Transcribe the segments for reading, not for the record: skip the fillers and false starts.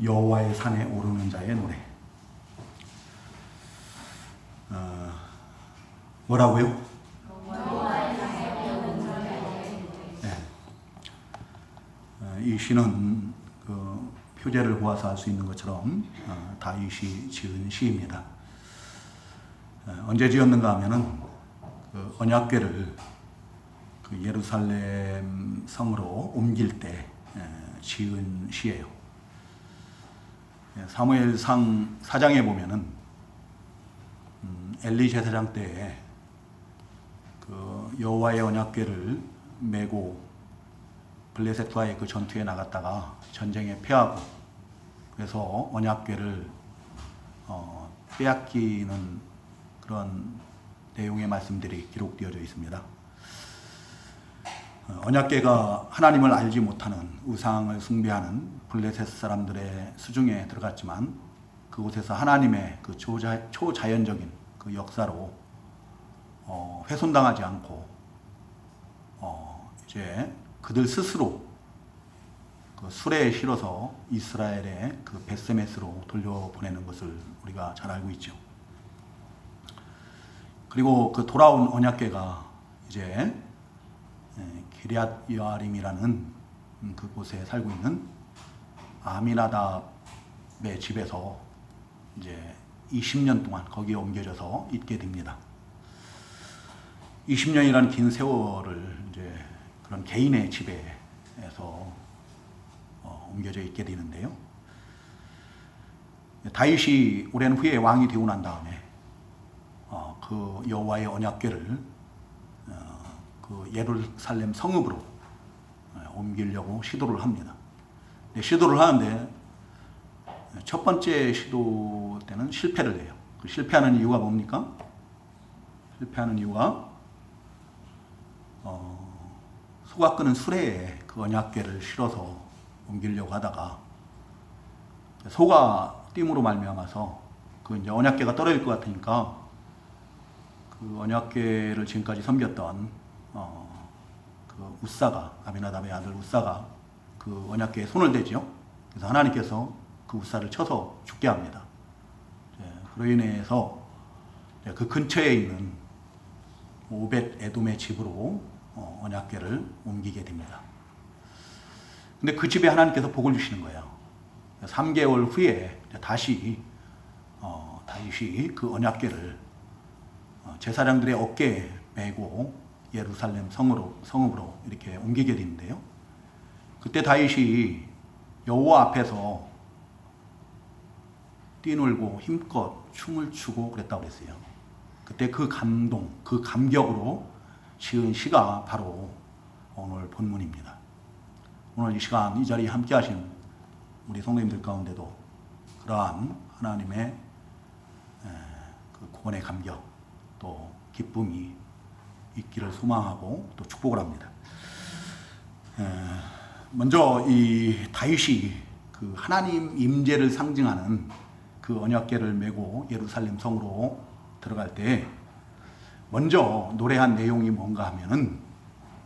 여호와의 산에 오르는 자의 노래. 뭐라고요? 네. 이 시는 그 표제를 보아서 알 수 있는 것처럼 다윗이 지은 시입니다. 언제 지었는가 하면은 그 언약궤를 그 예루살렘 성으로 옮길 때 지은 시예요. 사무엘상 4장에 보면은 엘리 제사장 때에 그 여호와의 언약궤를 메고 블레셋과의 그 전투에 나갔다가 전쟁에 패하고 그래서 언약궤를 빼앗기는 그런 내용의 말씀들이 기록되어져 있습니다. 언약궤가 하나님을 알지 못하는 우상을 숭배하는 블레셋 사람들의 수중에 들어갔지만 그곳에서 하나님의 그 초자연적인 그 역사로 훼손당하지 않고 이제 그들 스스로 그 수레에 실어서 이스라엘의 그 벳세메스로 돌려보내는 것을 우리가 잘 알고 있죠. 그리고 그 돌아온 언약궤가 이제 기럇 여아림이라는 그곳에 살고 있는 아미나답의 집에서 이제 20년 동안 거기에 옮겨져서 있게 됩니다. 20년이라는 긴 세월을 이제 그런 개인의 집에서 옮겨져 있게 되는데요. 다윗이 오랜 후에 왕이 되고 난 다음에 그 여호와의 언약궤를 그 예루살렘 성읍으로 옮기려고 시도를 합니다. 시도를 하는데 첫 번째 시도 때는 실패를 해요. 그 실패하는 이유가 뭡니까? 실패하는 이유가 소가 끄는 수레에 그 언약궤를 실어서 옮기려고 하다가 소가 뜀으로 말미암아서 그 이제 언약궤가 떨어질 것 같으니까 그 언약궤를 지금까지 섬겼던 그 우사가 아미나답의 아들 우사가 그 언약궤에 손을 대지요. 그래서 하나님께서 그 우사를 쳐서 죽게 합니다. 그로 인해서 그 근처에 있는 오벳 에돔의 집으로 언약궤를 옮기게 됩니다. 근데 그 집에 하나님께서 복을 주시는 거예요. 3개월 후에 다시 다윗이 그 언약궤를 제사장들의 어깨에 메고 예루살렘 성읍으로 이렇게 옮기게 되는데요. 그때 다윗이 여호와 앞에서 뛰놀고 힘껏 춤을 추고 그랬다고 그랬어요. 그때 그 감동, 그 감격으로 지은 시가 바로 오늘 본문입니다. 오늘 이 시간 이 자리에 함께 하신 우리 성도님들 가운데도 그러한 하나님의 그 구원의 감격 또 기쁨이 있기를 소망하고 또 축복을 합니다. 먼저 이 다윗이 그 하나님 임재를 상징하는 그 언약궤를 메고 예루살렘 성으로 들어갈 때 먼저 노래한 내용이 뭔가 하면은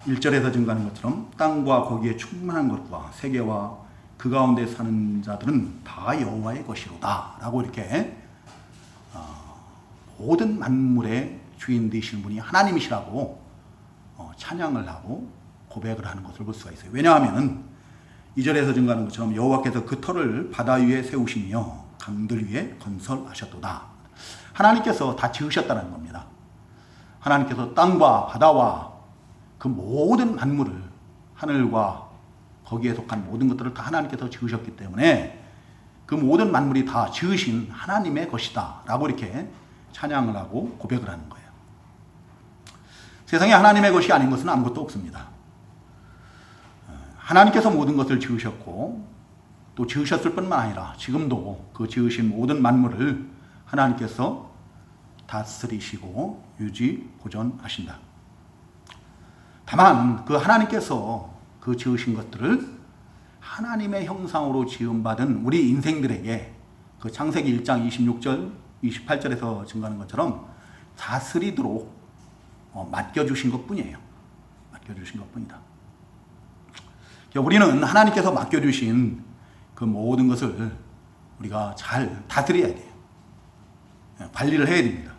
1절에서 증가하는 것처럼 땅과 거기에 충만한 것과 세계와 그 가운데 사는 자들은 다 여호와의 것이로다 라고 이렇게 모든 만물의 주인 되시는 분이 하나님이시라고 찬양을 하고 고백을 하는 것을 볼 수가 있어요. 왜냐하면 2절에서 증가하는 것처럼 여호와께서 그 터를 바다 위에 세우시며 강들 위에 건설하셨도다. 하나님께서 다 지으셨다는 겁니다. 하나님께서 땅과 바다와 그 모든 만물을 하늘과 거기에 속한 모든 것들을 다 하나님께서 지으셨기 때문에 그 모든 만물이 다 지으신 하나님의 것이다 라고 이렇게 찬양을 하고 고백을 하는 거예요. 세상에 하나님의 것이 아닌 것은 아무것도 없습니다. 하나님께서 모든 것을 지으셨고 또 지으셨을 뿐만 아니라 지금도 그 지으신 모든 만물을 하나님께서 다스리시고 유지 보존하신다. 다만 그 하나님께서 그 지으신 것들을 하나님의 형상으로 지음받은 우리 인생들에게 그 창세기 1장 26절 28절에서 증거하는 것처럼 다스리도록 맡겨주신 것뿐이에요. 맡겨주신 것뿐이다. 우리는 하나님께서 맡겨주신 그 모든 것을 우리가 잘 다스려야 돼요. 관리를 해야 됩니다.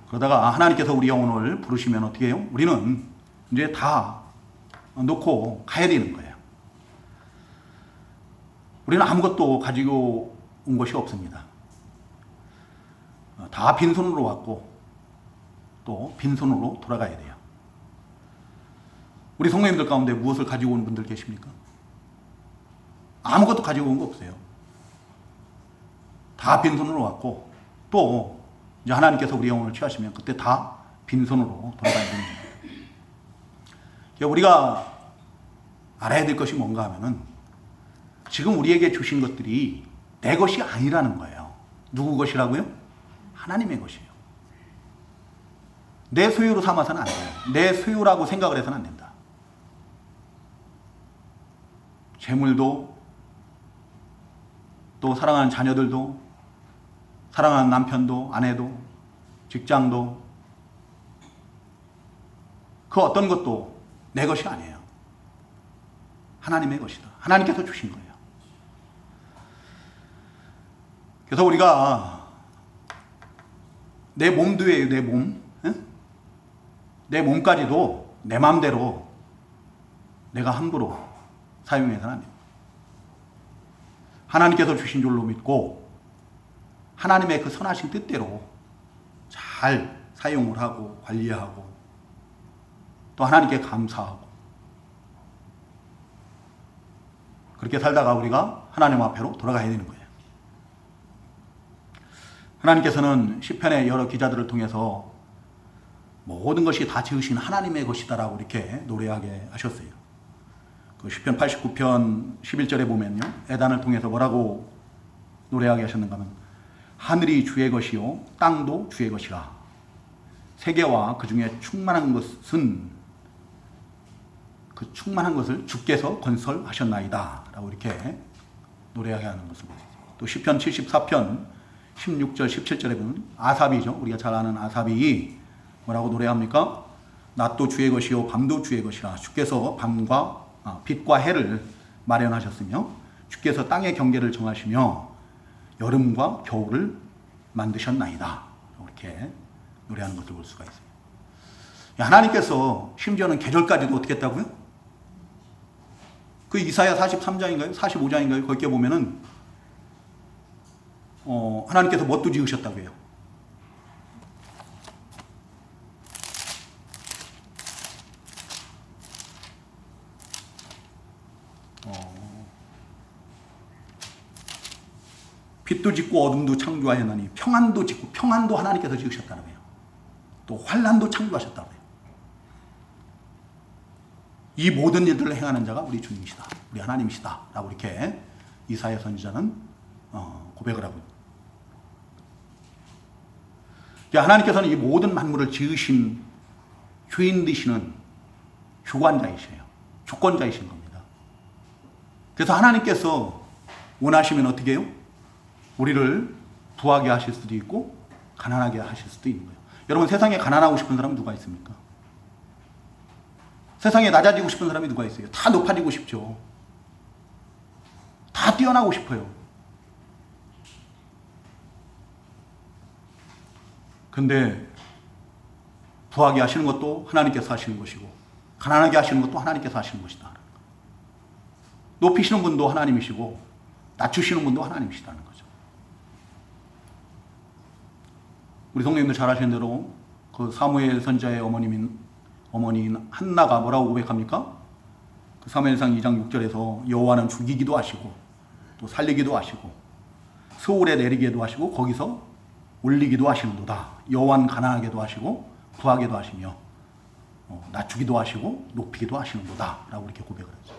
그러다가 하나님께서 우리 영혼을 부르시면 어떻게 해요? 우리는 이제 다 놓고 가야 되는 거예요. 우리는 아무것도 가지고 온 것이 없습니다. 다 빈손으로 왔고 또 빈손으로 돌아가야 돼요. 우리 성도님들 가운데 무엇을 가지고 온 분들 계십니까? 아무것도 가지고 온 거 없어요. 다 빈손으로 왔고 또 이제 하나님께서 우리 영혼을 취하시면 그때 다 빈손으로 돌아가야 됩니다. 우리가 알아야 될 것이 뭔가 하면은 지금 우리에게 주신 것들이 내 것이 아니라는 거예요. 누구 것이라고요? 하나님의 것이에요. 내 소유로 삼아서는 안 돼요. 내 소유라고 생각을 해서는 안 된다. 재물도 또 사랑하는 자녀들도 사랑하는 남편도 아내도 직장도 그 어떤 것도 내 것이 아니에요. 하나님의 것이다. 하나님께서 주신 거예요. 그래서 우리가 내 몸도예요. 내 몸. 내 몸까지도 내 마음대로 내가 함부로 사용해서는 안 돼요. 하나님께서 주신 줄로 믿고 하나님의 그 선하신 뜻대로 잘 사용을 하고 관리하고 또 하나님께 감사하고 그렇게 살다가 우리가 하나님 앞에로 돌아가야 되는 거예요. 하나님께서는 시편의 여러 기자들을 통해서 모든 것이 다 지으신 하나님의 것이다라고 이렇게 노래하게 하셨어요. 그 시편 89편 11절에 보면요. 에단을 통해서 뭐라고 노래하게 하셨는가 하면 하늘이 주의 것이요 땅도 주의 것이라 세계와 그 중에 충만한 것은 그 충만한 것을 주께서 건설하셨나이다 라고 이렇게 노래하게 하는 것을 보세요. 또 시편 74편 16절 17절에 보면 아삽이죠. 우리가 잘 아는 아삽이 뭐라고 노래합니까? 낮도 주의 것이요 밤도 주의 것이라 주께서 빛과 해를 마련하셨으며 주께서 땅의 경계를 정하시며 여름과 겨울을 만드셨나이다. 이렇게 노래하는 것을 볼 수가 있어요. 하나님께서 심지어는 계절까지도 어떻게 했다고요? 그 이사야 43장인가요? 45장인가요? 거기에 보면은 하나님께서 뭣도 지으셨다고 해요. 빛도 짓고 어둠도 창조하였나니 평안도 짓고 평안도 하나님께서 지으셨다는 거예요. 또 환난도 창조하셨다고 해요. 이 모든 일들을 행하는 자가 우리 주님이시다. 우리 하나님이시다. 라고 이렇게 이사야 선지자는 고백을 하고 있습니다. 하나님께서는 이 모든 만물을 지으신 주인 되시는 주관자이세요. 주권자이신 겁니다. 그래서 하나님께서 원하시면 어떻게 해요? 우리를 부하게 하실 수도 있고 가난하게 하실 수도 있는 거예요. 여러분 세상에 가난하고 싶은 사람은 누가 있습니까? 세상에 낮아지고 싶은 사람이 누가 있어요? 다 높아지고 싶죠. 다 뛰어나고 싶어요. 근데 부하게 하시는 것도 하나님께서 하시는 것이고 가난하게 하시는 것도 하나님께서 하시는 것이다. 높이시는 분도 하나님이시고 낮추시는 분도 하나님이시다는 거죠. 우리 성도님들 잘 아시는 대로 그 사무엘 선지자의 어머니인 한나가 뭐라고 고백합니까? 그 사무엘상 2장 6절에서 여호와는 죽이기도 하시고 또 살리기도 하시고 서울에 내리기도 하시고 거기서 올리기도 하시는도다. 여호와는 가난하게도 하시고 부하게도 하시며 낮추기도 하시고 높이기도 하시는도다 라고 이렇게 고백을 하죠.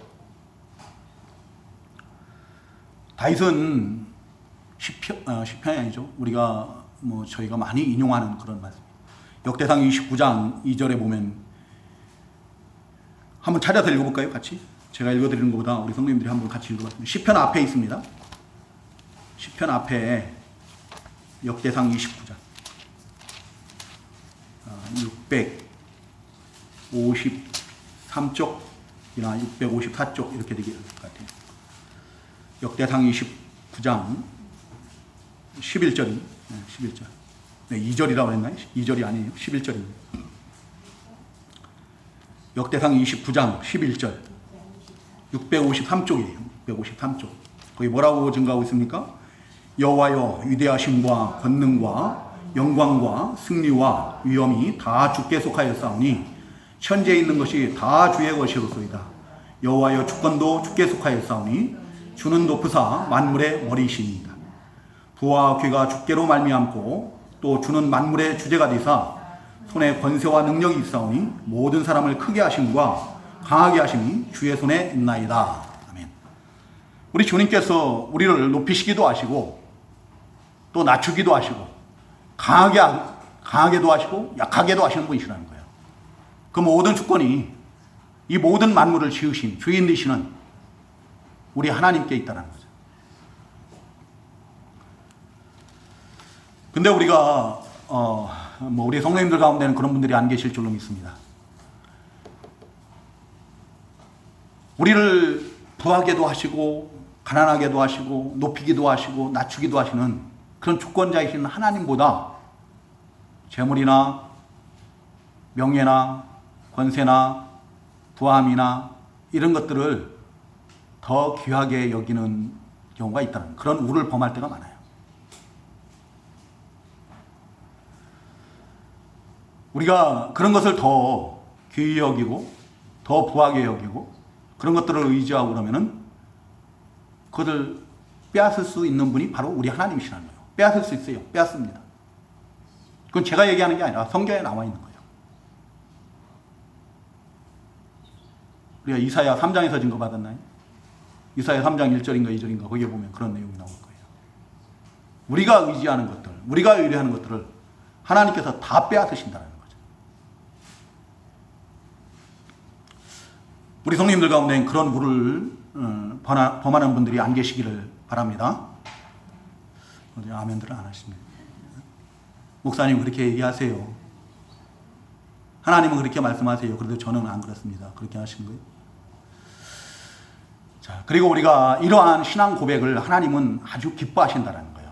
다윗은 시편이 아니죠. 우리가 저희가 많이 인용하는 그런 말씀입니다. 역대상 29장 2절에 보면 한번 찾아서 읽어볼까요? 같이? 제가 읽어드리는 것보다 우리 성도님들이 한번 같이 읽어봤습니다. 시편 앞에 있습니다. 시편 앞에 역대상 29장 653쪽이나 654쪽 이렇게 되길 것 같아요. 역대상 9장 11절이 11절. 네, 2절이라고 했나요? 2절이 아니에요. 11절입니다. 역대상 29장 11절. 653쪽이에요. 653쪽. 거기 뭐라고 증가하고 있습니까? 여호와여, 위대하심과 권능과 영광과 승리와 위엄이 다 주께 속하였사오니 천지에 있는 것이 다 주의 것이로소이다. 여호와여, 주권도 주께 속하였사오니 주는 높으사 만물의 머리이시니이다. 부와 귀가 주께로 말미암고 또 주는 만물의 주제가 되사 손에 권세와 능력이 있사오니 모든 사람을 크게 하심과 강하게 하심이 주의 손에 있나이다. 아멘. 우리 주님께서 우리를 높이시기도 하시고 또 낮추기도 하시고 강하게도 하시고 약하게도 하시는 분이시라는 거예요. 그 모든 주권이 이 모든 만물을 지으신 주인 되시는 우리 하나님께 있다는 거죠. 근데 우리가 우리 성도님들 가운데는 그런 분들이 안 계실 줄로 믿습니다. 우리를 부하게도 하시고 가난하게도 하시고 높이기도 하시고 낮추기도 하시는 그런 주권자이신 하나님보다 재물이나 명예나 권세나 부함이나 이런 것들을 더 귀하게 여기는 경우가 있다는 그런 우를 범할 때가 많아요. 우리가 그런 것을 더 귀히 여기고 더 부하게 여기고 그런 것들을 의지하고 그러면은 그것을 빼앗을 수 있는 분이 바로 우리 하나님이시라는 거예요. 빼앗을 수 있어요. 빼앗습니다. 그건 제가 얘기하는 게 아니라 성경에 나와 있는 거예요. 우리가 이사야 3장에서 증거받았나요? 이사야 3장 1절인가 2절인가 거기에 보면 그런 내용이 나올 거예요. 우리가 의지하는 것들, 우리가 의뢰하는 것들을 하나님께서 다 빼앗으신다는 거죠. 우리 성님들 가운데 그런 우를 범하는 분들이 안 계시기를 바랍니다. 아멘들은 안 하십니다. 목사님 그렇게 얘기하세요. 하나님은 그렇게 말씀하세요. 그래도 저는 안 그렇습니다. 그렇게 하신 거예요. 자, 그리고 우리가 이러한 신앙 고백을 하나님은 아주 기뻐하신다는 거예요.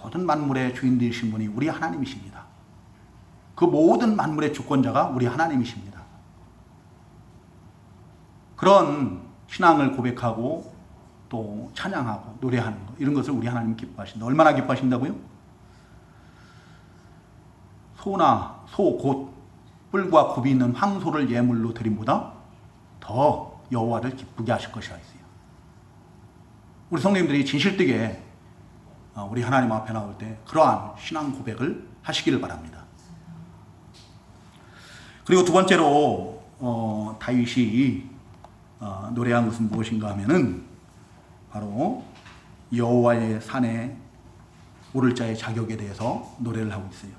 모든 만물의 주인 되신 분이 우리 하나님이십니다. 그 모든 만물의 주권자가 우리 하나님이십니다. 그런 신앙을 고백하고 또 찬양하고 노래하는 것, 이런 것을 우리 하나님 기뻐하신다. 얼마나 기뻐하신다고요? 소 곧 뿔과 굽이 있는 황소를 예물로 드림보다 더 여호와를 기쁘게 하실 것이라 했어요. 우리 성도님들이 진실되게 우리 하나님 앞에 나올 때 그러한 신앙 고백을 하시기를 바랍니다. 그리고 두 번째로 다윗이 노래한 것은 무엇인가 하면은 바로 여호와의 산에 오를 자의 자격에 대해서 노래를 하고 있어요.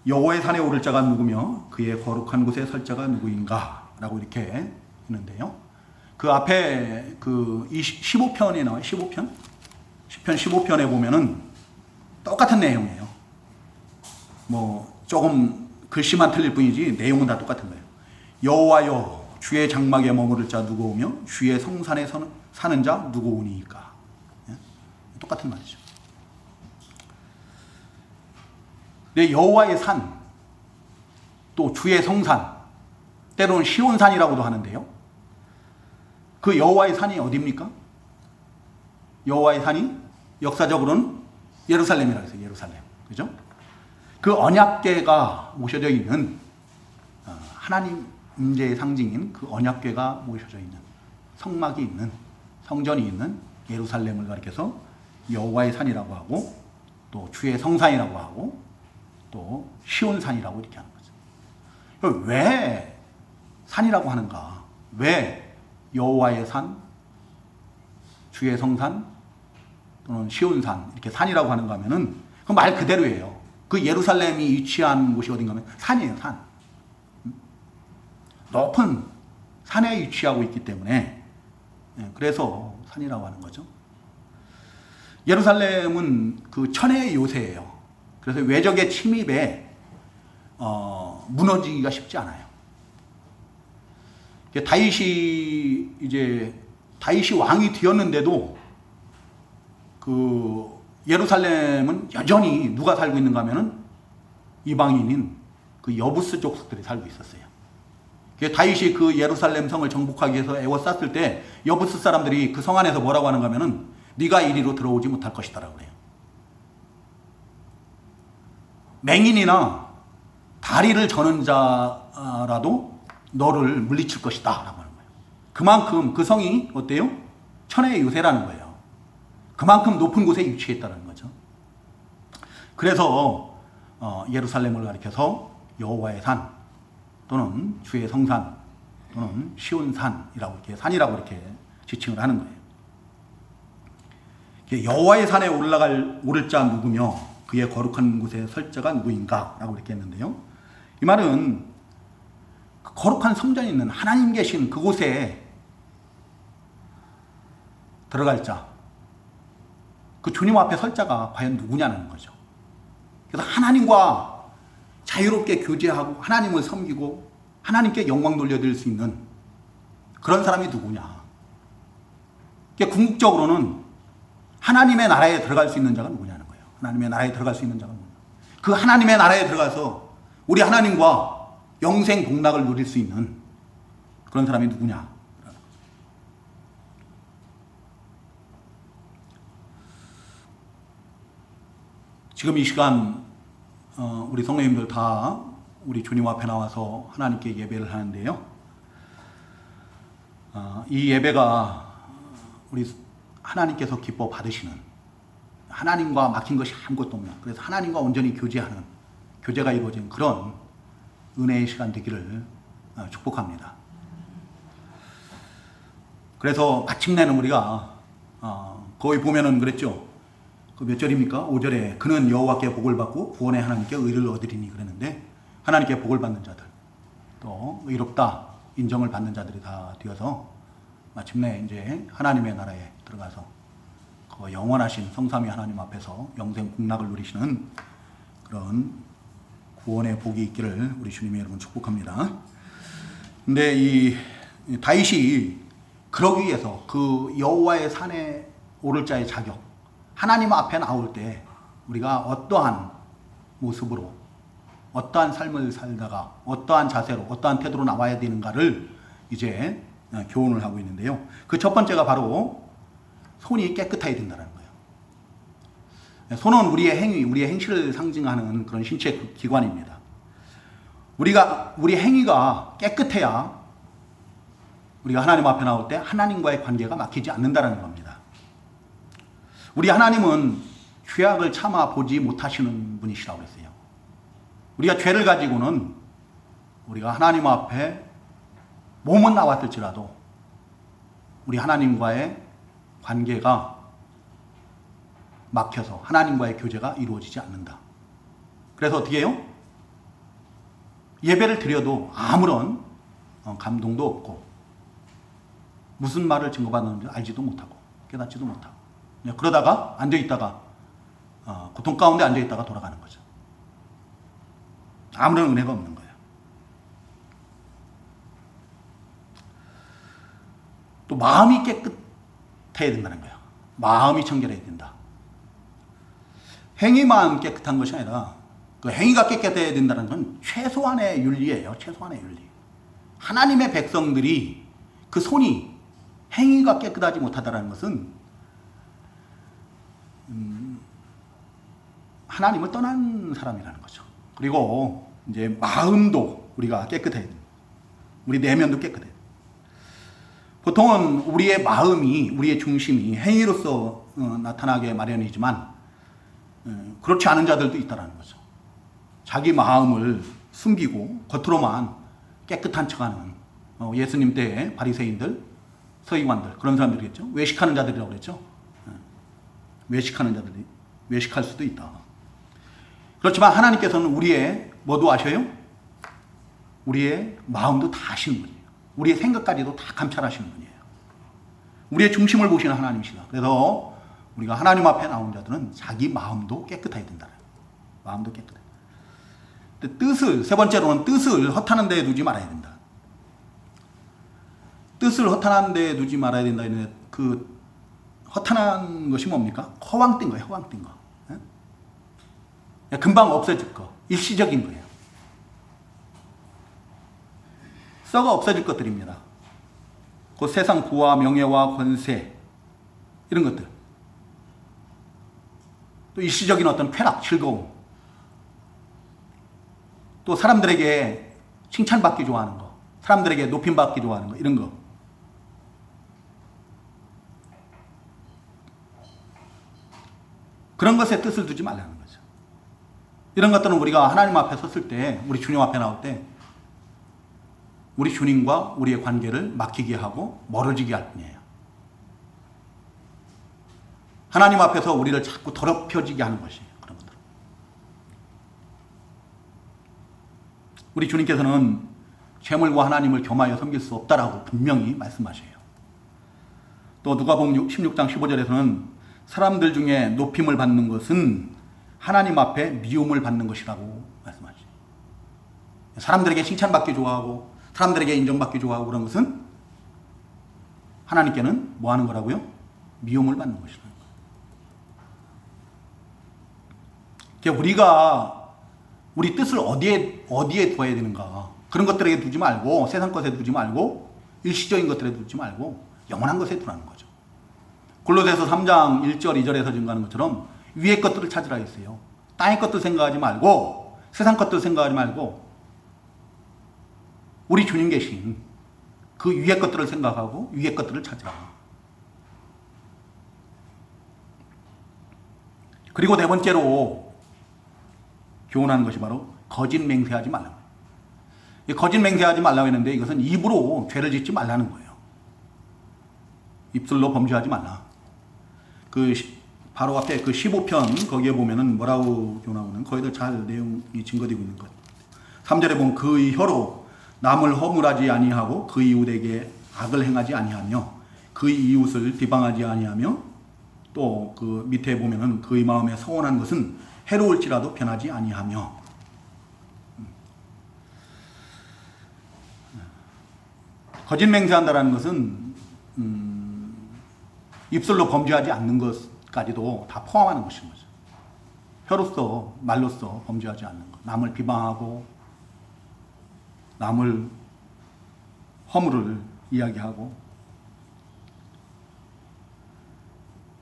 여호와의 산에 오를 자가 누구며 그의 거룩한 곳에 설 자가 누구인가 라고 이렇게 있는데요. 그 앞에 그 15편에 나와요. 15편? 10편 15편에 보면은 똑같은 내용이에요. 뭐 조금 글씨만 틀릴 뿐이지 내용은 다 똑같은 거예요. 여호와여, 주의 장막에 머무를 자 누구오며 주의 성산에 사는 자 누구오니까. 똑같은 말이죠. 네, 여호와의 산, 또 주의 성산, 때로는 시온산이라고도 하는데요. 그 여호와의 산이 어디입니까? 여호와의 산이 역사적으로는 예루살렘이라고 해서 예루살렘, 그죠? 그 언약궤가 모셔져 있는 하나님 임재의 상징인 그 언약궤가 모셔져 있는 성막이 있는 성전이 있는 예루살렘을 가리켜서 여호와의 산이라고 하고 또 주의 성산이라고 하고 또 시온산이라고 이렇게 하는 거죠. 왜 산이라고 하는가? 왜 여호와의 산, 주의 성산 또는 시온산 이렇게 산이라고 하는가 하면은 그 말 그대로예요. 그 예루살렘이 위치한 곳이 어딘가 하면 산이에요. 산. 높은 산에 위치하고 있기 때문에 그래서 산이라고 하는 거죠. 예루살렘은 그 천혜의 요새예요. 그래서 외적의 침입에 무너지기가 쉽지 않아요. 다윗이 왕이 되었는데도 그 예루살렘은 여전히 누가 살고 있는가 하면은 이방인인 그 여부스 족속들이 살고 있었어요. 다윗이 그 예루살렘 성을 정복하기 위해서 애워쌌을 때 여부스 사람들이 그 성 안에서 뭐라고 하는가 하면은 네가 이리로 들어오지 못할 것이다라고 그래요. 맹인이나 다리를 저는 자라도 너를 물리칠 것이다 라고 하는 거예요. 그만큼 그 성이 어때요? 천혜의 요새라는 거예요. 그만큼 높은 곳에 위치했다는 거죠. 그래서 예루살렘을 가리켜서 여호와의 산 또는 주의 성산 또는 시온산이라고 이렇게 산이라고 이렇게 지칭을 하는 거예요. 여호와의 산에 오를 자 누구며 그의 거룩한 곳에 설 자가 누구인가 라고 이렇게 했는데요. 이 말은 그 거룩한 성전이 있는 하나님 계신 그곳에 들어갈 자, 그 주님 앞에 설 자가 과연 누구냐는 거죠. 그래서 하나님과 자유롭게 교제하고 하나님을 섬기고 하나님께 영광 돌려드릴 수 있는 그런 사람이 누구냐. 궁극적으로는 하나님의 나라에 들어갈 수 있는 자가 누구냐는 거예요. 하나님의 나라에 들어갈 수 있는 자가 누구냐. 그 하나님의 나라에 들어가서 우리 하나님과 영생 복락을 누릴 수 있는 그런 사람이 누구냐. 지금 이 시간 우리 성도님들 다 우리 주님 앞에 나와서 하나님께 예배를 하는데요. 이 예배가 우리 하나님께서 기뻐 받으시는, 하나님과 막힌 것이 아무것도 없는, 그래서 하나님과 온전히 교제하는, 교제가 이루어진 그런 은혜의 시간 되기를 축복합니다. 그래서 마침내는 우리가 거기 보면은 그랬죠. 그 몇 절입니까? 5절에 그는 여호와께 복을 받고 구원의 하나님께 의를 얻으리니 그랬는데, 하나님께 복을 받는 자들, 또 의롭다 인정을 받는 자들이 다 되어서 마침내 이제 하나님의 나라에 들어가서 그 영원하신 성삼위 하나님 앞에서 영생 복락을 누리시는 그런 구원의 복이 있기를 우리 주님이 여러분 축복합니다. 근데 이 다윗이 그러기 위해서 그 여호와의 산에 오를 자의 자격, 하나님 앞에 나올 때 우리가 어떠한 모습으로, 어떠한 삶을 살다가 어떠한 자세로, 어떠한 태도로 나와야 되는가를 이제 교훈을 하고 있는데요. 그 첫 번째가 바로 손이 깨끗해야 된다는 거예요. 손은 우리의 행위, 우리의 행실을 상징하는 그런 신체 기관입니다. 우리 행위가 깨끗해야 우리가 하나님 앞에 나올 때 하나님과의 관계가 막히지 않는다는 겁니다. 우리 하나님은 죄악을 참아 보지 못하시는 분이시라고 했어요. 우리가 죄를 가지고는 우리가 하나님 앞에 몸은 나왔을지라도 우리 하나님과의 관계가 막혀서 하나님과의 교제가 이루어지지 않는다. 그래서 어떻게 해요? 예배를 드려도 아무런 감동도 없고 무슨 말을 증거받는지 알지도 못하고 깨닫지도 못하고 그러다가 앉아있다가 고통 가운데 앉아있다가 돌아가는 거죠. 아무런 은혜가 없는 거예요. 또 마음이 깨끗해야 된다는 거예요. 마음이 청결해야 된다. 행위만 깨끗한 것이 아니라 그 행위가 깨끗해야 된다는 건 최소한의 윤리예요. 최소한의 윤리. 하나님의 백성들이 그 손이 행위가 깨끗하지 못하다는 것은 하나님을 떠난 사람이라는 거죠. 그리고 이제 마음도 우리가 깨끗해야 됩니다. 우리 내면도 깨끗해야 됩니다. 보통은 우리의 마음이, 우리의 중심이 행위로서 나타나게 마련이지만 그렇지 않은 자들도 있다는 거죠. 자기 마음을 숨기고 겉으로만 깨끗한 척하는 예수님 때의 바리새인들, 서기관들, 그런 사람들이겠죠. 외식하는 자들이라고 그랬죠. 외식하는 자들이 외식할 수도 있다. 그렇지만 하나님께서는 우리의 뭐도 아셔요? 우리의 마음도 다 아시는 분이에요. 우리의 생각까지도 다 감찰하시는 분이에요. 우리의 중심을 보시는 하나님이시다. 그래서 우리가 하나님 앞에 나온 자들은 자기 마음도 깨끗해야 된다. 마음도 깨끗해. 뜻을, 세 번째로는 뜻을 허탄한 데에 두지 말아야 된다. 뜻을 허탄한 데에 두지 말아야 된다. 그 허탄한 것이 뭡니까? 허황 뜬 거예요. 허황 뜬 거. 예? 금방 없어질 거. 일시적인 거예요. 썩어 없어질 것들입니다. 곧 세상 부와 명예와 권세 이런 것들. 또 일시적인 어떤 쾌락, 즐거움. 또 사람들에게 칭찬받기 좋아하는 거. 사람들에게 높임받기 좋아하는 거. 이런 거. 그런 것에 뜻을 두지 말라는 거죠. 이런 것들은 우리가 하나님 앞에 섰을 때, 우리 주님 앞에 나올 때 우리 주님과 우리의 관계를 막히게 하고 멀어지게 할 뿐이에요. 하나님 앞에서 우리를 자꾸 더럽혀지게 하는 것이에요. 그런 것들. 우리 주님께서는 재물과 하나님을 겸하여 섬길 수 없다라고 분명히 말씀하셔요. 또 누가복음 16장 15절에서는 사람들 중에 높임을 받는 것은 하나님 앞에 미움을 받는 것이라고 말씀하시죠. 사람들에게 칭찬받기 좋아하고 사람들에게 인정받기 좋아하고 그런 것은 하나님께는 뭐 하는 거라고요? 미움을 받는 것이라는 거예요. 우리가 우리 뜻을 어디에 둬야 되는가? 그런 것들에게 두지 말고 세상 것에 두지 말고 일시적인 것들에 두지 말고 영원한 것에 두라는 거죠. 골로새서 3장 1절 2절에서 증거하는 것처럼 위의 것들을 찾으라 했어요. 땅의 것들 생각하지 말고 세상 것들 생각하지 말고 우리 주님 계신 그 위의 것들을 생각하고 위의 것들을 찾으라. 그리고 네 번째로 교훈하는 것이 바로 거짓 맹세하지 말라. 거짓 맹세하지 말라고 했는데 이것은 입으로 죄를 짓지 말라는 거예요. 입술로 범죄하지 말라. 바로 앞에 그 15편 거기에 보면은 뭐라고 교훈하고는 거기도 잘 내용이 증거되고 있는 것. 3절에 보면 그의 혀로 남을 허물하지 아니하고 그의 이웃에게 악을 행하지 아니하며 그의 이웃을 비방하지 아니하며 또 그 밑에 보면은 그의 마음에 서원한 것은 해로울지라도 변하지 아니하며 거짓 맹세한다라는 것은 입술로 범죄하지 않는 것까지도 다 포함하는 것인 거죠. 혀로서 말로써 범죄하지 않는 것. 남을 비방하고 남을 허물을 이야기하고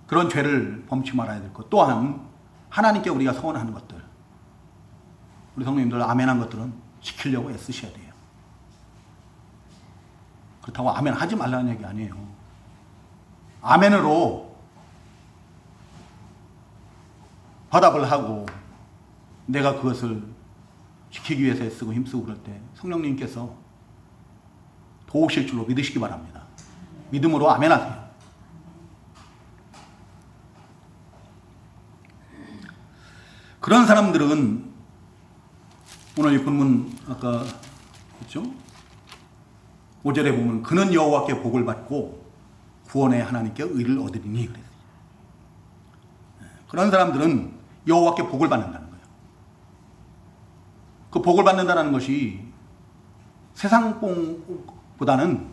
그런 죄를 범치 말아야 될 것. 또한 하나님께 우리가 서원하는 것들. 우리 성도님들 아멘한 것들은 지키려고 애쓰셔야 돼요. 그렇다고 아멘 하지 말라는 얘기 아니에요. 아멘으로 화답을 하고 내가 그것을 지키기 위해서 애쓰고 힘쓰고 그럴 때 성령님께서 도우실 줄로 믿으시기 바랍니다. 믿음으로 아멘하세요. 그런 사람들은 오늘 이 본문 아까 그렇죠? 5절에 보면 그는 여호와께 복을 받고 구원의 하나님께 의를 얻으리니 그랬어요. 그런 사람들은 여호와께 복을 받는다는 거예요. 그 복을 받는다는 것이 세상 복보다는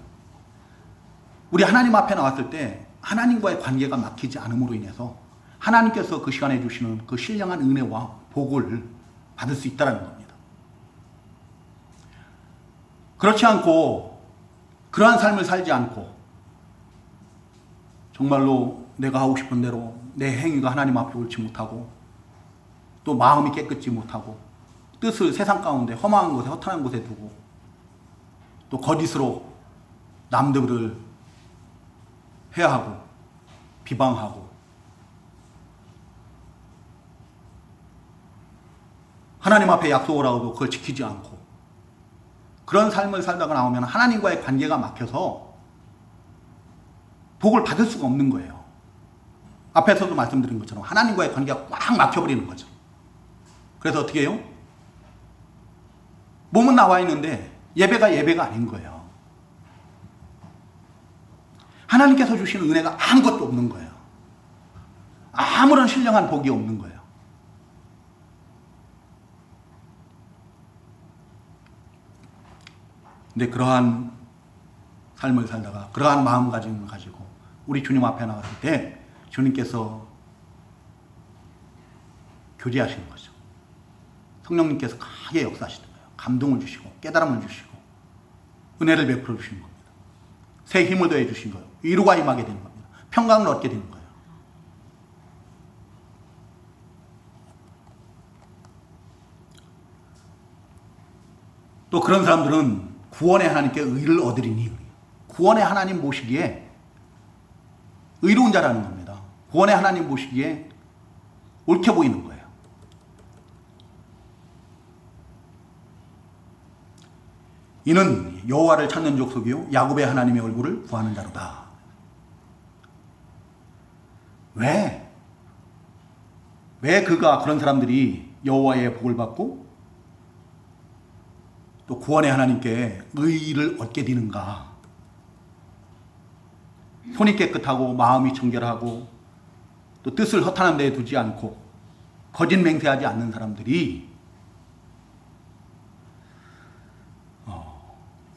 우리 하나님 앞에 나왔을 때 하나님과의 관계가 막히지 않음으로 인해서 하나님께서 그 시간에 주시는 그 신령한 은혜와 복을 받을 수 있다는 겁니다. 그렇지 않고 그러한 삶을 살지 않고 정말로 내가 하고 싶은 대로 내 행위가 하나님 앞에 옳지 못하고 또 마음이 깨끗지 못하고 뜻을 세상 가운데 험한 곳에 허탄한 곳에 두고 또 거짓으로 남들을 해하고 비방하고 하나님 앞에 약속을 하고도 그걸 지키지 않고 그런 삶을 살다가 나오면 하나님과의 관계가 막혀서 복을 받을 수가 없는 거예요. 앞에서도 말씀드린 것처럼 하나님과의 관계가 꽉 막혀버리는 거죠. 그래서 어떻게 해요? 몸은 나와 있는데 예배가 아닌 거예요. 하나님께서 주시는 은혜가 아무것도 없는 거예요. 아무런 신령한 복이 없는 거예요. 근데 그러한 삶을 살다가 그러한 마음가짐을 가지고 우리 주님 앞에 나갔을 때 주님께서 교제하시는 거죠. 성령님께서 강하게 역사하시는 거예요. 감동을 주시고 깨달음을 주시고 은혜를 베풀어 주시는 겁니다. 새 힘을 더해 주신 거예요. 위로가 임하게 되는 겁니다. 평강을 얻게 되는 거예요. 또 그런 사람들은 구원의 하나님께 의를 얻으리니, 구원의 하나님 보시기에 의로운 자라는 겁니다. 구원의 하나님 보시기에 옳게 보이는 거예요. 이는 여호와를 찾는 족속이요 야곱의 하나님의 얼굴을 구하는 자로다. 왜 그가 그런 사람들이 여호와의 복을 받고 또 구원의 하나님께 의를 얻게 되는가? 손이 깨끗하고 마음이 청결하고 또 뜻을 허탄한 데에 두지 않고 거짓 맹세하지 않는 사람들이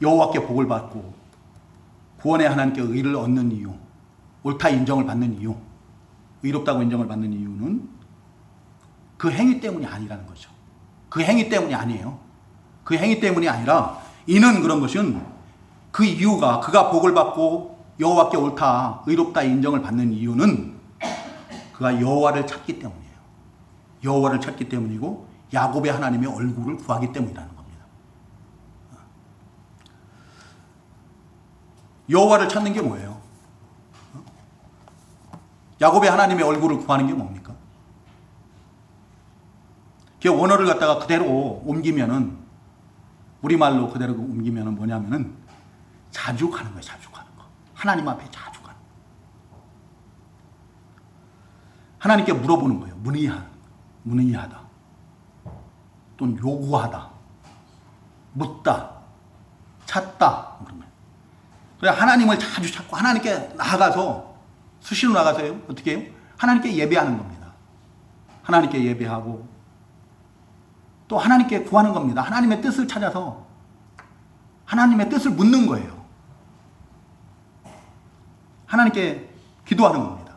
여호와께 복을 받고 구원의 하나님께 의를 얻는 이유, 옳다 인정을 받는 이유, 의롭다고 인정을 받는 이유는 그 행위 때문이 아니라는 거죠. 그 행위 때문이 아니에요. 그 행위 때문이 아니라 이는 그런 것은 그 이유가 그가 복을 받고 여호와께 옳다, 의롭다 인정을 받는 이유는 그가 여호와를 찾기 때문이에요. 여호와를 찾기 때문이고 야곱의 하나님의 얼굴을 구하기 때문이라는 겁니다. 여호와를 찾는 게 뭐예요? 야곱의 하나님의 얼굴을 구하는 게 뭡니까? 그 원어를 갖다가 그대로 옮기면은 우리말로 그대로 옮기면은 뭐냐면은 자주 가는 거예요. 자주 가는 거. 하나님 앞에 자주 가는 거. 하나님께 물어보는 거예요. 문의하다. 또는 요구하다. 묻다. 찾다. 그런 거예요. 그래 하나님을 자주 찾고 하나님께 나아가서 수시로 나가서요. 어떻게 해요? 하나님께 예배하는 겁니다. 하나님께 예배하고 또 하나님께 구하는 겁니다. 하나님의 뜻을 찾아서 하나님의 뜻을 묻는 거예요. 하나님께 기도하는 겁니다.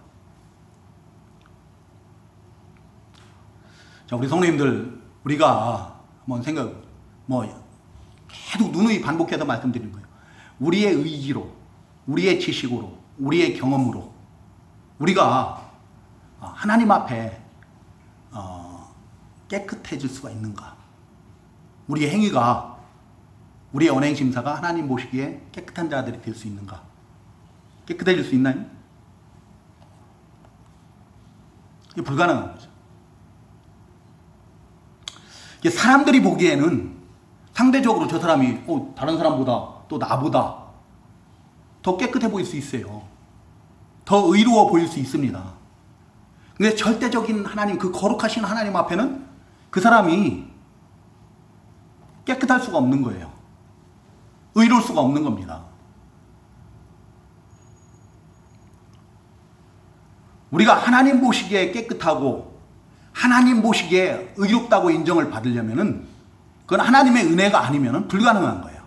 자, 우리 성도님들, 우리가 한번 계속 누누이 반복해서 말씀드리는 거예요. 우리의 의지로, 우리의 지식으로, 우리의 경험으로 우리가 하나님 앞에 깨끗해질 수가 있는가? 우리의 행위가, 우리의 언행심사가 하나님 보시기에 깨끗한 자들이 될 수 있는가? 깨끗해질 수 있나요? 이게 불가능한 거죠. 이게 사람들이 보기에는 상대적으로 저 사람이 다른 사람보다 또 나보다 더 깨끗해 보일 수 있어요. 더 의로워 보일 수 있습니다. 근데 절대적인 하나님, 그 거룩하신 하나님 앞에는 그 사람이 깨끗할 수가 없는 거예요. 의로울 수가 없는 겁니다. 우리가 하나님 보시기에 깨끗하고 하나님 보시기에 의롭다고 인정을 받으려면은 그건 하나님의 은혜가 아니면은 불가능한 거예요.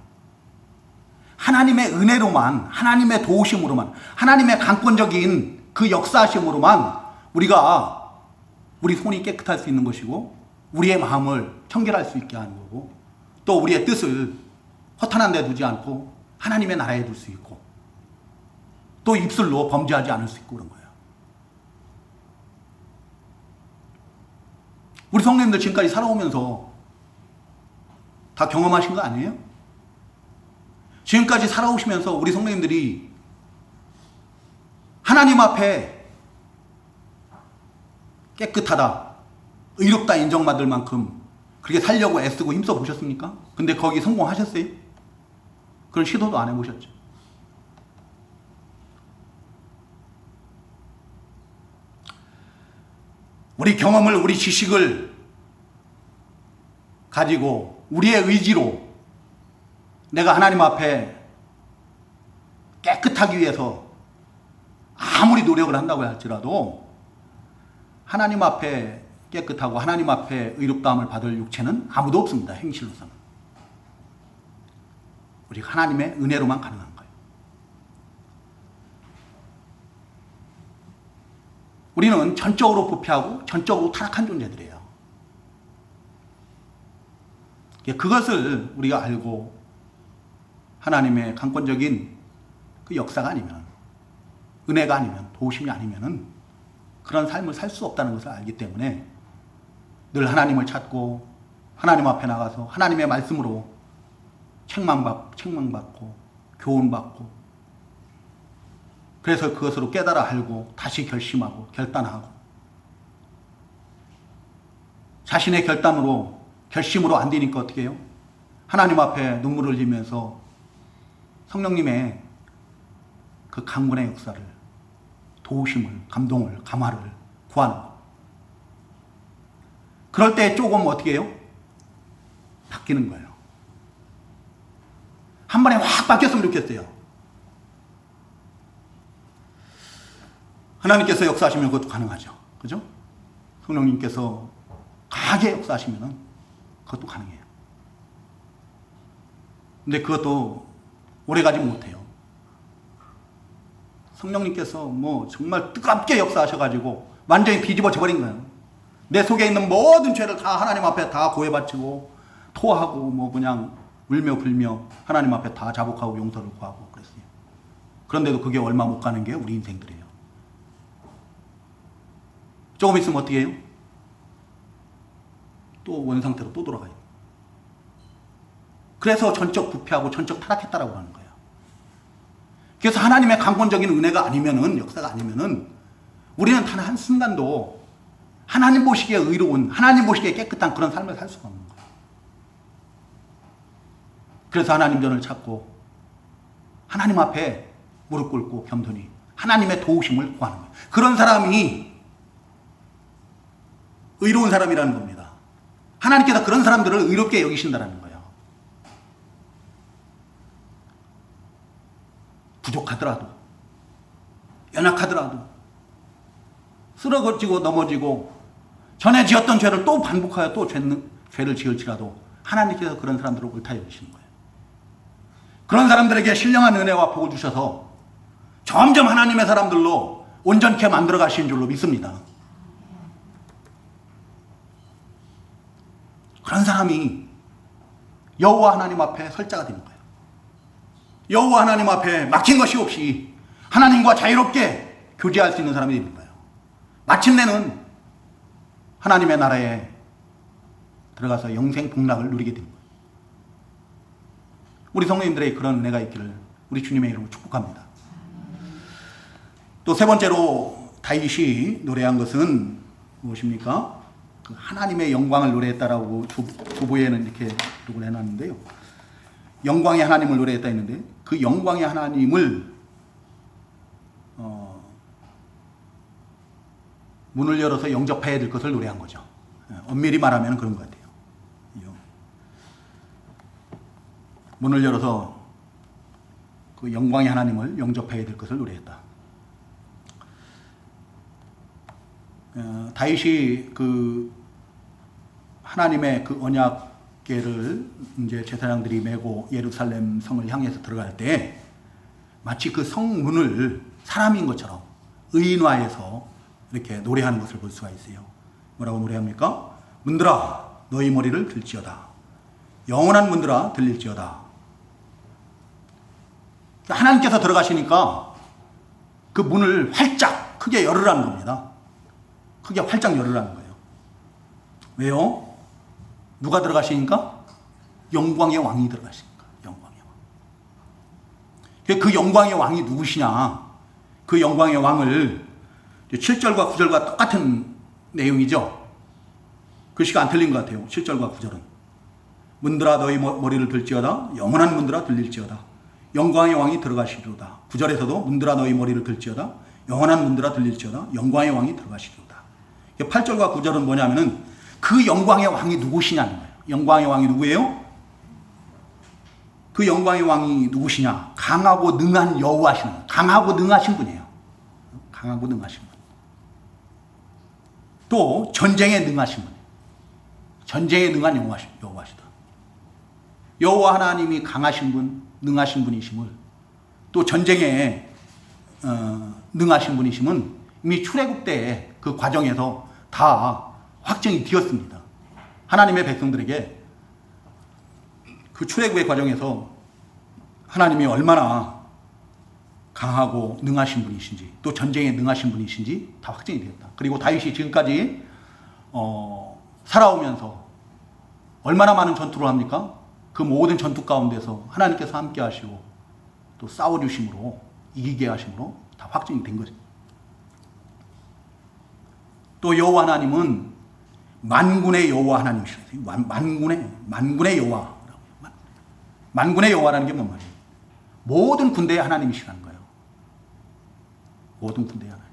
하나님의 은혜로만, 하나님의 도우심으로만, 하나님의 강권적인 그 역사하심으로만 우리 손이 깨끗할 수 있는 것이고 우리의 마음을 청결할 수 있게 하는 거고 또 우리의 뜻을 허탄한 데 두지 않고 하나님의 나라에 둘 수 있고 또 입술로 범죄하지 않을 수 있고 그런 거예요. 우리 성도님들 지금까지 살아오면서 다 경험하신 거 아니에요? 지금까지 살아오시면서 우리 성도님들이 하나님 앞에 깨끗하다, 의롭다 인정받을 만큼 그렇게 살려고 애쓰고 힘써 보셨습니까? 근데 거기 성공하셨어요? 그런 시도도 안 해보셨죠? 우리 경험을, 우리 지식을 가지고 우리의 의지로 내가 하나님 앞에 깨끗하기 위해서 아무리 노력을 한다고 할지라도 하나님 앞에 깨끗하고 하나님 앞에 의롭다함을 받을 육체는 아무도 없습니다. 행실로서는. 우리가 하나님의 은혜로만 가능한 거예요. 우리는 전적으로 부패하고 전적으로 타락한 존재들이에요. 그것을 우리가 알고 하나님의 강권적인 그 역사가 아니면, 은혜가 아니면, 도우심이 아니면은 그런 삶을 살 수 없다는 것을 알기 때문에 늘 하나님을 찾고 하나님 앞에 나가서 하나님의 말씀으로 책망받고 교훈받고, 그래서 그것으로 깨달아 알고 다시 결심하고 결단하고, 자신의 결심으로 안 되니까 어떻게 해요? 하나님 앞에 눈물을 흘리면서 성령님의 그 강군의 역사를, 도우심을, 감동을, 감화를 구하는 것. 그럴 때 조금 어떻게 해요? 바뀌는 거예요. 한 번에 확 바뀌었으면 좋겠어요. 하나님께서 역사하시면 그것도 가능하죠. 그죠? 성령님께서 강하게 역사하시면 그것도 가능해요. 근데 그것도 오래가지 못해요. 성령님께서 뭐 정말 뜨겁게 역사하셔가지고 완전히 뒤집어져 버린 거예요. 내 속에 있는 모든 죄를 다 하나님 앞에 다 고해바치고 토하고 뭐 그냥 울며 불며 하나님 앞에 다 자복하고 용서를 구하고 그랬어요. 그런데도 그게 얼마 못 가는 게 우리 인생들이에요. 조금 있으면 어떻게 해요? 또 원상태로 또 돌아가요. 그래서 전적 부패하고 전적 타락했다라고 하는 거예요. 그래서 하나님의 강권적인 은혜가 아니면은, 역사가 아니면은 우리는 단 한순간도 하나님 보시기에 의로운, 하나님 보시기에 깨끗한 그런 삶을 살 수가 없는 거예요. 그래서 하나님 전을 찾고 하나님 앞에 무릎 꿇고 겸손히 하나님의 도우심을 구하는 거예요. 그런 사람이 의로운 사람이라는 겁니다. 하나님께서 그런 사람들을 의롭게 여기신다는 거예요. 부족하더라도, 연약하더라도, 쓰러지고 넘어지고 전에 지었던 죄를 또 반복하여 또 죄를 지을지라도 하나님께서 그런 사람들을 옳다 여기시는 거예요. 그런 사람들에게 신령한 은혜와 복을 주셔서 점점 하나님의 사람들로 온전케 만들어 가시는 줄로 믿습니다. 그런 사람이 여호와 하나님 앞에 설 자가 되는 거예요. 여호와 하나님 앞에 막힌 것이 없이 하나님과 자유롭게 교제할 수 있는 사람이 되는 거예요. 마침내는 하나님의 나라에 들어가서 영생 복락을 누리게 됩니다. 우리 성도님들의 그런 은혜가 있기를 우리 주님의 이름으로 축복합니다. 또 세 번째로 다윗이 노래한 것은 무엇입니까? 그 하나님의 영광을 노래했다라고 주보에는 이렇게 기록을 해놨는데요. 영광의 하나님을 노래했다 했는데, 그 영광의 하나님을 문을 열어서 영접해야 될 것을 노래한 거죠. 엄밀히 말하면 그런 것 같아요. 문을 열어서 그 영광의 하나님을 영접해야 될 것을 노래했다. 다윗이 그 하나님의 그 언약궤를 이제 제사장들이 메고 예루살렘 성을 향해서 들어갈 때 마치 그 성문을 사람인 것처럼 의인화해서 이렇게 노래하는 것을 볼 수가 있어요. 뭐라고 노래합니까? 문들아 너희 머리를 들지어다. 영원한 문들아 들릴지어다. 하나님께서 들어가시니까 그 문을 활짝 크게 열으라는 겁니다. 크게 활짝 열으라는 거예요. 왜요? 누가 들어가시니까? 영광의 왕이 들어가시니까. 영광의 왕. 그 영광의 왕이 누구시냐? 그 영광의 왕을 7절과 9절과 똑같은 내용이죠. 글씨가 안 틀린 것 같아요. 7절과 9절은. 문들아 너희 머리를 들지어다. 영원한 문들아 들릴지어다. 영광의 왕이 들어가시리로다. 9절에서도 문들아 너희 머리를 들지어다. 영원한 문들아 들릴지어다. 영광의 왕이 들어가시리로다. 8절과 9절은 뭐냐면은 그 영광의 왕이 누구시냐는 거예요. 영광의 왕이 누구예요? 그 영광의 왕이 누구시냐? 강하고 능한 여호와시는, 강하고 능하신 분이에요. 강하고 능하신 분. 또 전쟁에 능하신 분. 전쟁에 능한 여호와시다. 여호와 하나님이 강하신 분, 능하신 분이심을, 또 전쟁에 능하신 분이심은 이미 출애굽 때 그 과정에서 다 확정이 되었습니다. 하나님의 백성들에게 그 출애굽의 과정에서 하나님이 얼마나 강하고 능하신 분이신지, 또 전쟁에 능하신 분이신지 다 확정이 되었다. 그리고 다윗이 지금까지 살아오면서 얼마나 많은 전투를 합니까? 그 모든 전투 가운데서 하나님께서 함께 하시고 또 싸워주심으로, 이기게 하심으로 다 확정이 된 거죠. 또 여호와 하나님은 만군의 여호와 하나님이시라요. 만군의 여호와. 만군의 여호와라는 게 뭔 말이에요? 모든 군대의 하나님이시라는 거예요. 모든 군대의 하나님.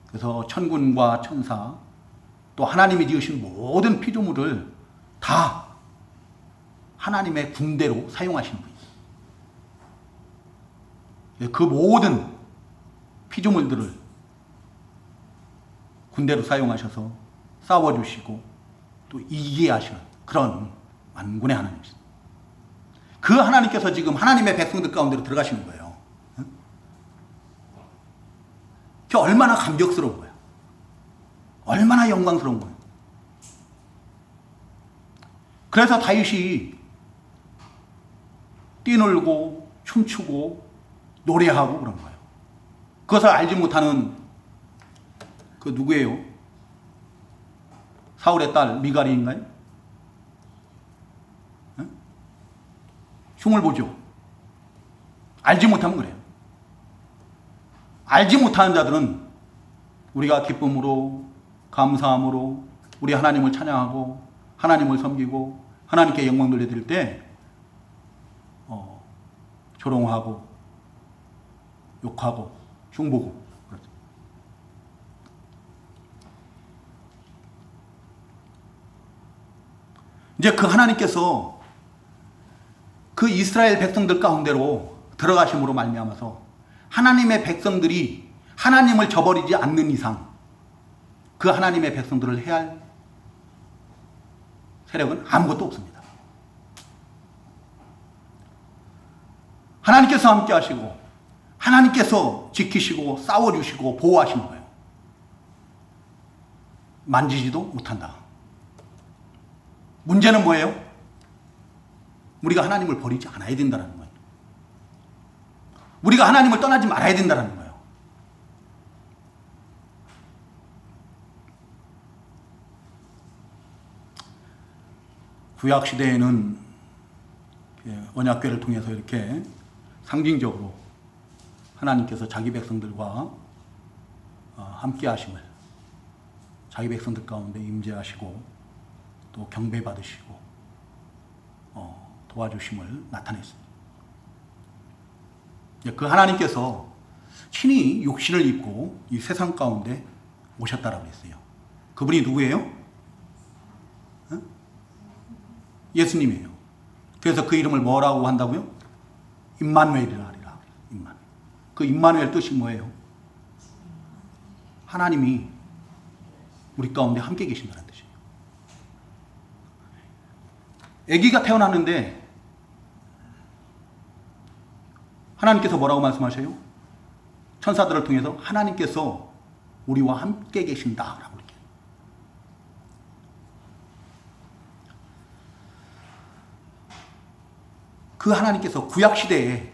그래서 천군과 천사, 또 하나님이 지으신 모든 피조물을 다 하나님의 군대로 사용하시는 분이에요. 그 모든 피조물들을 군대로 사용하셔서 싸워주시고 또 이기게 하시는 그런 만군의 하나님이십니다. 그 하나님께서 지금 하나님의 백성들 가운데로 들어가시는 거예요. 그 얼마나 감격스러운 거예요. 얼마나 영광스러운 거예요. 그래서 다윗이 뛰놀고 춤추고 노래하고 그런 거예요. 그것을 알지 못하는 그 누구예요? 사울의 딸 미갈이인가요? 흉을 보죠. 알지 못하면 그래요. 알지 못하는 자들은 우리가 기쁨으로, 감사함으로 우리 하나님을 찬양하고 하나님을 섬기고 하나님께 영광 돌려드릴 때 조롱하고 욕하고 흉보고 그렇죠. 이제 그 하나님께서 그 이스라엘 백성들 가운데로 들어가심으로 말미암아서 하나님의 백성들이 하나님을 저버리지 않는 이상 그 하나님의 백성들을 해할 세력은 아무것도 없습니다. 하나님께서 함께 하시고 하나님께서 지키시고 싸워주시고 보호하시는 거예요. 만지지도 못한다. 문제는 뭐예요? 우리가 하나님을 버리지 않아야 된다는 거예요. 우리가 하나님을 떠나지 말아야 된다는 거예요. 구약시대에는 언약궤를 통해서 이렇게 상징적으로 하나님께서 자기 백성들과 함께 하심을, 자기 백성들 가운데 임재하시고 또 경배받으시고 도와주심을 나타냈습니다. 그 하나님께서 친히 육신을 입고 이 세상 가운데 오셨다라고 했어요. 그분이 누구예요? 예수님이에요. 그래서 그 이름을 뭐라고 한다고요? 임마누엘이라 하리라. 임마누엘. 그 임마누엘 뜻이 뭐예요? 하나님이 우리 가운데 함께 계신다는 뜻이에요. 아기가 태어났는데 하나님께서 뭐라고 말씀하셔요? 천사들을 통해서 하나님께서 우리와 함께 계신다라고 이렇게. 그 하나님께서 구약시대에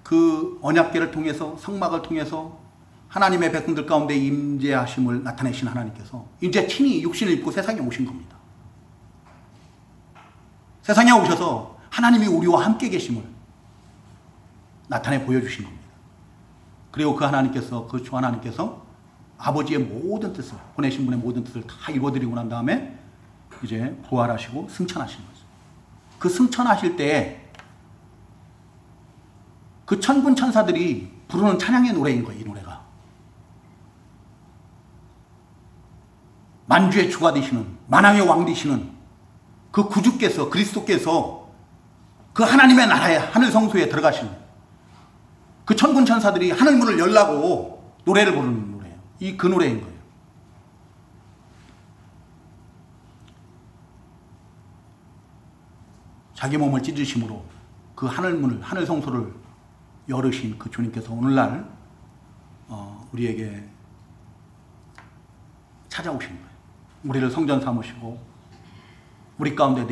그 언약궤를 통해서 성막을 통해서 하나님의 백성들 가운데 임재하심을 나타내신 하나님께서 이제 친히 육신을 입고 세상에 오신 겁니다. 세상에 오셔서 하나님이 우리와 함께 계심을 나타내 보여주신 겁니다. 그리고 그 하나님께서, 그 주 하나님께서 아버지의 모든 뜻을, 보내신 분의 모든 뜻을 다 이루어드리고 난 다음에 이제 부활하시고 승천하신 거죠. 그 승천하실 때 그 천군 천사들이 부르는 찬양의 노래인 거예요. 이 노래가 만주의 주가 되시는, 만왕의 왕 되시는 그 구주께서, 그리스도께서 그 하나님의 나라에, 하늘 성소에 들어가시는 그 천군 천사들이 하늘 문을 열라고 노래를 부르는 노래예요. 그 노래인 거예요. 자기 몸을 찢으심으로 그 하늘 문을, 하늘 성소를 열으신 그 주님께서 오늘날 우리에게 찾아오신 거예요. 우리를 성전 삼으시고 우리 가운데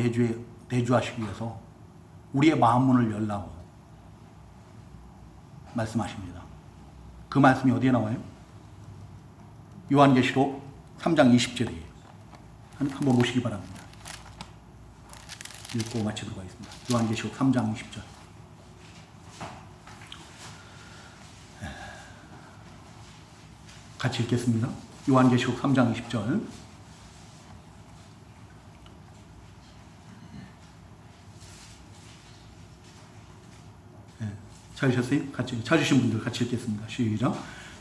내주하시기 위해서 우리의 마음 문을 열라고 말씀하십니다. 그 말씀이 어디에 나와요? 요한계시록 3장 20절이에요. 한번 보시기 바랍니다. 읽고 마치도록 하겠습니다. 요한계시록 3장 20절. 같이 읽겠습니다. 요한계시록 3장 20절. 찾으셨어요? 같이 찾으신 분들 같이 읽겠습니다. 시작.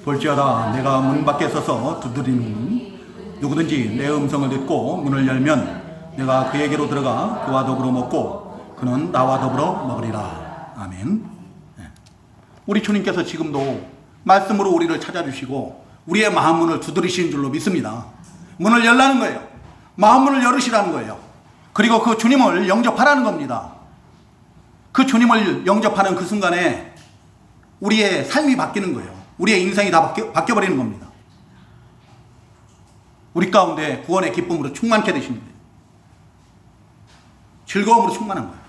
볼지어다 내가 문 밖에 서서 두드리는 누구든지 내 음성을 듣고 문을 열면 내가 그에게로 들어가 그와 더불어 먹고 그는 나와 더불어 먹으리라. 아멘. 우리 주님께서 지금도 말씀으로 우리를 찾아주시고 우리의 마음 문을 두드리시는 줄로 믿습니다. 문을 열라는 거예요. 마음 문을 열으시라는 거예요. 그리고 그 주님을 영접하라는 겁니다. 그 주님을 영접하는 그 순간에 우리의 삶이 바뀌는 거예요. 우리의 인생이 다 바뀌어버리는 겁니다. 우리 가운데 구원의 기쁨으로 충만케 되시는 거예요. 즐거움으로 충만한 거예요.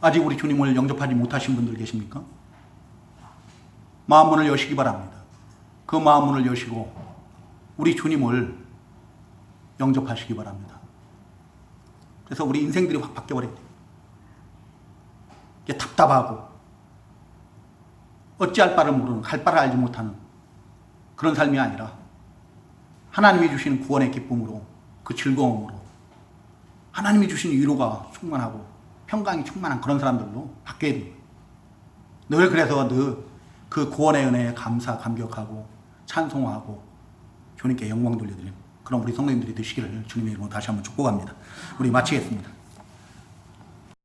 아직 우리 주님을 영접하지 못하신 분들 계십니까? 마음문을 여시기 바랍니다. 그 마음문을 여시고 우리 주님을 영접하시기 바랍니다. 그래서 우리 인생들이 확 바뀌어버려요. 이게 답답하고 어찌할 바를 모르는, 갈 바를 알지 못하는 그런 삶이 아니라 하나님이 주시는 구원의 기쁨으로, 그 즐거움으로, 하나님이 주시는 위로가 충만하고 평강이 충만한 그런 사람들로 바뀌어야 돼요. 늘 그래서 그 구원의 은혜에 감격하고 찬송하고 주님께 영광 돌려드리는 그런 우리 성도님들이 되시기를 주님의 이름으로 다시 한번 축복합니다. 우리 마치겠습니다.